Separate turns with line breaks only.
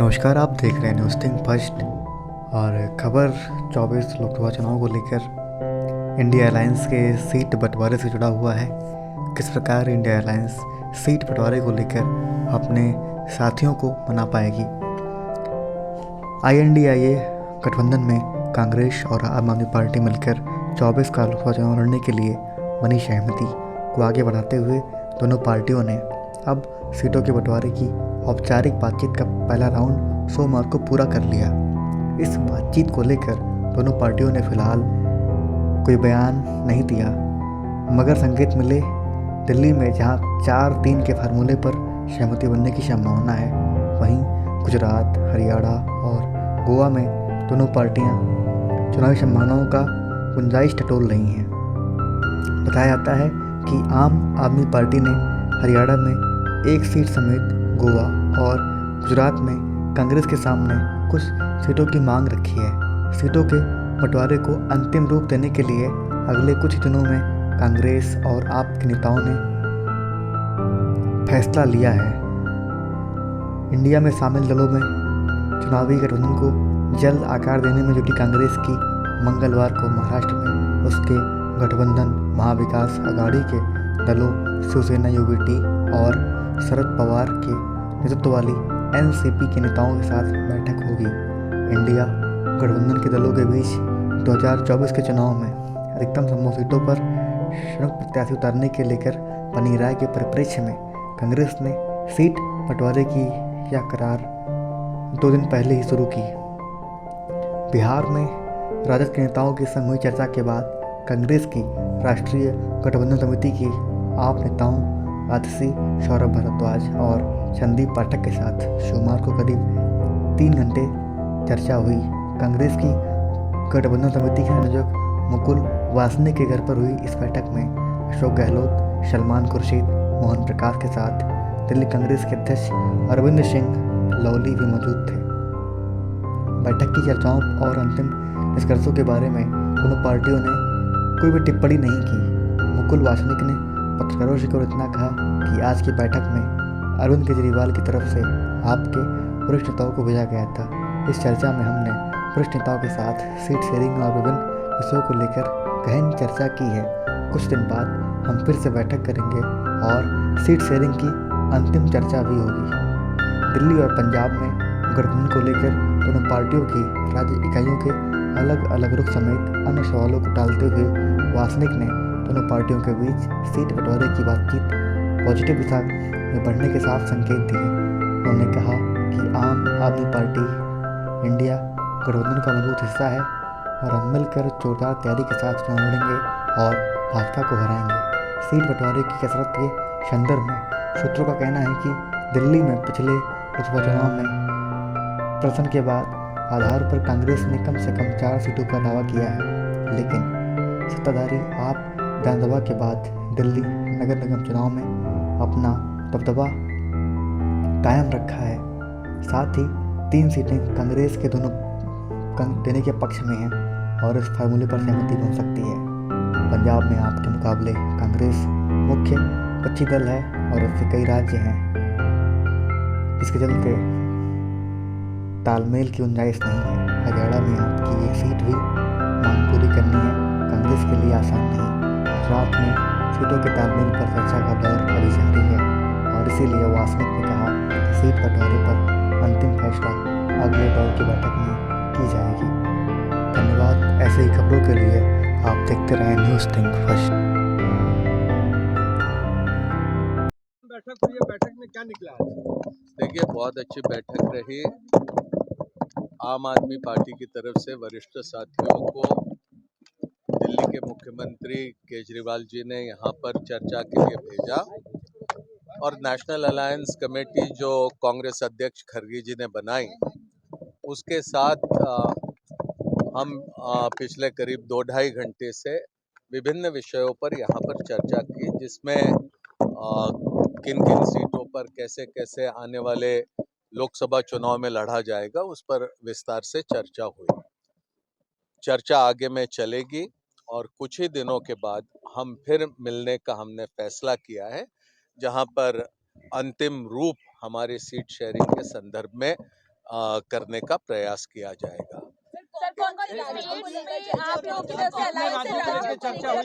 नमस्कार, आप देख रहे हैं न्यूज़ थिंक फर्स्ट। और खबर 24 लोकसभा चुनाव को लेकर इंडिया अलायंस के सीट बंटवारे से जुड़ा हुआ है। किस प्रकार इंडिया अलायंस सीट बंटवारे को लेकर अपने साथियों को मना पाएगी। INDIA गठबंधन में कांग्रेस और आम आदमी पार्टी मिलकर 24 का लोकसभा चुनाव लड़ने के लिए बनी सहमति को आगे बढ़ाते हुए दोनों पार्टियों ने अब सीटों के बंटवारे की औपचारिक बातचीत का पहला राउंड सोमवार को पूरा कर लिया। इस बातचीत को लेकर दोनों पार्टियों ने फिलहाल कोई बयान नहीं दिया, मगर संकेत मिले दिल्ली में जहां 4-3 के फार्मूले पर सहमति बनने की संभावना है, वहीं गुजरात, हरियाणा और गोवा में दोनों पार्टियां चुनावी संभावनाओं का गुंजाइश टटोल रही हैं। बताया जाता है कि आम आदमी पार्टी ने हरियाणा में एक सीट समेत गोवा और गुजरात में कांग्रेस के सामने कुछ सीटों की मांग रखी है। सीटों के बंटवारे को अंतिम रूप देने के लिए अगले कुछ दिनों में कांग्रेस और आप के नेताओं ने फैसला लिया है। इंडिया में शामिल दलों में चुनावी गठबंधन को जल्द आकार देने में जुटी कांग्रेस की मंगलवार को महाराष्ट्र में उसके गठबंधन महाविकास आघाड़ी के दलों शिवसेना, UBT और शरद पवार के नेतृत्व वाली NCP के नेताओं के साथ बैठक होगी। इंडिया गठबंधन के दलों के बीच 2024 के चुनाव में अधिकतम संभव सीटों पर संयुक्त प्रत्याशी उतारने के लेकर बनी राय के परिप्रेक्ष्य में कांग्रेस ने सीट बंटवारे की यह करार 2 दिन पहले ही शुरू की। बिहार में राजद के नेताओं के संग हुई चर्चा के बाद कांग्रेस की राष्ट्रीय गठबंधन समिति की आप नेताओं राजसी सौरभ भारद्वाज और संदीप पाठक के साथ सोमवार को करीब 3 घंटे चर्चा हुई। कांग्रेस की गठबंधन समिति के संयोजक मुकुल वासनिक के घर पर हुई इस बैठक में अशोक गहलोत, सलमान खुर्शीद, मोहन प्रकाश के साथ दिल्ली कांग्रेस के अध्यक्ष अरविंद सिंह लौली भी मौजूद थे। बैठक की चर्चाओं और अंतिम निष्कर्षों के बारे में दोनों पार्टियों ने कोई भी टिप्पणी नहीं की। मुकुल वासनिक ने पत्रकारों से केवल इतना कहा कि आज की बैठक में अरविंद केजरीवाल की तरफ से आपके वरिष्ठ नेताओं को भेजा गया था। इस चर्चा में हमने वरिष्ठ नेताओं के साथ सीट शेयरिंग और विभिन्न विषयों को लेकर गहन चर्चा की है। कुछ दिन बाद हम फिर से बैठक करेंगे और सीट शेयरिंग की अंतिम चर्चा भी होगी। दिल्ली और पंजाब में गठबंधन को लेकर दोनों पार्टियों की राज्य इकाइयों के अलग अलग रुख समेत अन्य सवालों को टालते हुए वासनिक ने दोनों पार्टियों के बीच सीट बंटवारे की बातचीत पॉजिटिव दिशा में बढ़ने के साफ संकेत दिए। उन्होंने कहा कि आम आदमी पार्टी इंडिया गठबंधन का मजबूत हिस्सा है और हम मिलकर जोरदार तैयारी के साथ चुनाव लड़ेंगे और भाजपा को हराएंगे। सीट बंटवारे की कसरत के संदर्भ में सूत्रों का कहना है कि दिल्ली में पिछले लोकसभा चुनाव में प्रदर्शन के बाद आधार पर कांग्रेस ने कम से कम 4 सीटों का दावा किया है, लेकिन सत्ताधारी आप विधानसभा के बाद दिल्ली नगर निगम चुनाव में अपना दबदबा कायम रखा है। साथ ही 3 सीटें कांग्रेस के दोनों देने के पक्ष में हैं और इस फार्मूले पर सहमति बन सकती है। पंजाब में आप के मुकाबले कांग्रेस मुख्य विपक्षी दल है और इससे कई राज्य हैं, जिसके चलते तालमेल की गुंजाइश नहीं है। हरियाणा में आपकी एक सीट भी मांग पूरी करनी है, कांग्रेस के लिए आसान नहीं। गुजरात में सीटों के तालमेल पर चर्चा का दौर अभी जारी है और इसीलिए वासनिक ने कहा कि सीट बंटवारे पर अंतिम फैसला अगले दौर की बैठक में की जाएगी। धन्यवाद। ऐसे ही खबरों के लिए आप देखते रहें न्यूज़ थिंक फर्स्ट।
बैठक में क्या निकला?
देखिए, बहुत अच्छी बैठक रही। आम आदमी पार्टी की तरफ से वरिष्ठ साथियों को दिल्ली के मुख्यमंत्री केजरीवाल जी ने यहाँ पर चर्चा के लिए भेजा और नेशनल अलायंस कमेटी जो कांग्रेस अध्यक्ष खरगे जी ने बनाई, उसके साथ हम पिछले करीब 2-2.5 घंटे से विभिन्न विषयों पर यहाँ पर चर्चा की, जिसमें किन किन सीटों पर कैसे कैसे आने वाले लोकसभा चुनाव में लड़ा जाएगा, उस पर विस्तार से चर्चा हुई। चर्चा आगे में चलेगी और कुछ ही दिनों के बाद हम फिर मिलने का हमने फैसला किया है, जहां पर अंतिम रूप हमारी सीट शेयरिंग के संदर्भ में करने का प्रयास किया जाएगा।
सर, कौन सी स्टेट्स में आप लोगों की तरफ से अलायंस है?